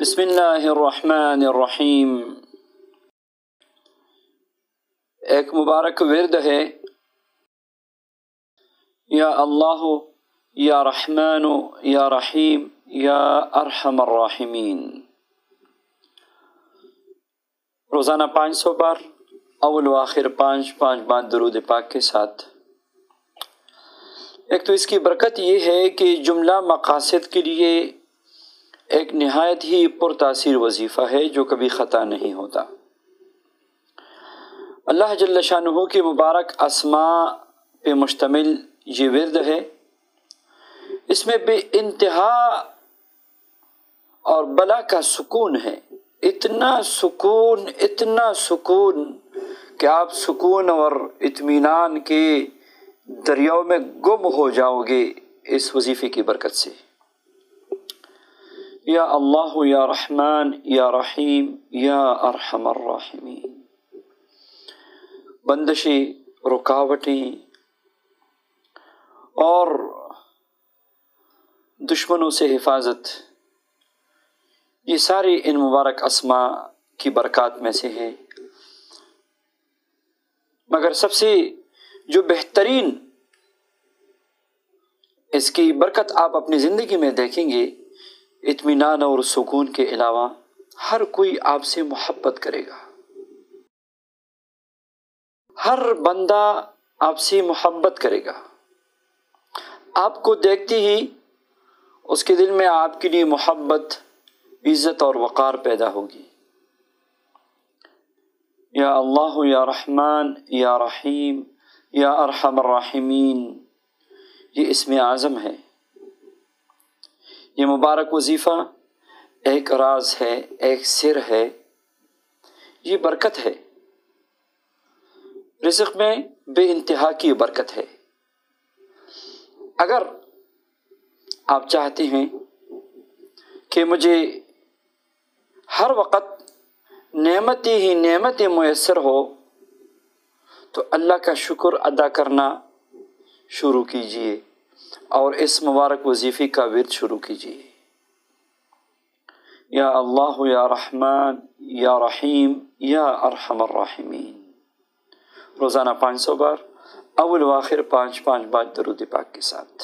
بسم اللہ الرحمن الرحیم۔ ایک مبارک ورد ہے، یا اللہ یا رحمان یا رحیم یا ارحم الراحمین۔ روزانہ 500 بار، اول و آخر 5 بار درود پاک کے ساتھ۔ ایک تو اس کی برکت یہ ہے کہ جملہ مقاصد کے لیے ایک نہایت ہی پرتاثیر وظیفہ ہے جو کبھی خطا نہیں ہوتا۔ اللہ جل شانہ کے مبارک اسماء پہ مشتمل یہ ورد ہے۔ اس میں بے انتہا اور بلا کا سکون ہے، اتنا سکون کہ آپ سکون اور اطمینان کے دریاؤ میں گم ہو جاؤ گے اس وظیفے کی برکت سے۔ یا اللہ یا رحمان یا رحیم یا ارحم الراحمین۔ بندشیں، رکاوٹیں اور دشمنوں سے حفاظت، یہ ساری ان مبارک اسماء کی برکات میں سے ہے۔ مگر سب سے جو بہترین اس کی برکت آپ اپنی زندگی میں دیکھیں گے، اطمینان اور سکون کے علاوہ ہر کوئی آپ سے محبت کرے گا، ہر بندہ آپ سے محبت کرے گا۔ آپ کو دیکھتے ہی اس کے دل میں آپ کے لیے محبت، عزت اور وقار پیدا ہوگی۔ یا اللہ یا رحمان یا رحیم یا ارحم الراحمین، یہ اسم اعظم ہے۔ یہ مبارک وظیفہ ایک راز ہے، ایک سر ہے، یہ برکت ہے۔ رزق میں بے انتہا کی برکت ہے۔ اگر آپ چاہتے ہیں کہ مجھے ہر وقت نعمتیں ہی نعمتیں میسر ہو، تو اللہ کا شکر ادا کرنا شروع کیجئے اور اس مبارک وظیفے کا ورد شروع کیجئے۔ یا اللہ یا رحمان یا رحیم یا ارحم الراحمین۔ روزانہ 500 بار، اول و آخر 5 بار درود پاک کے ساتھ۔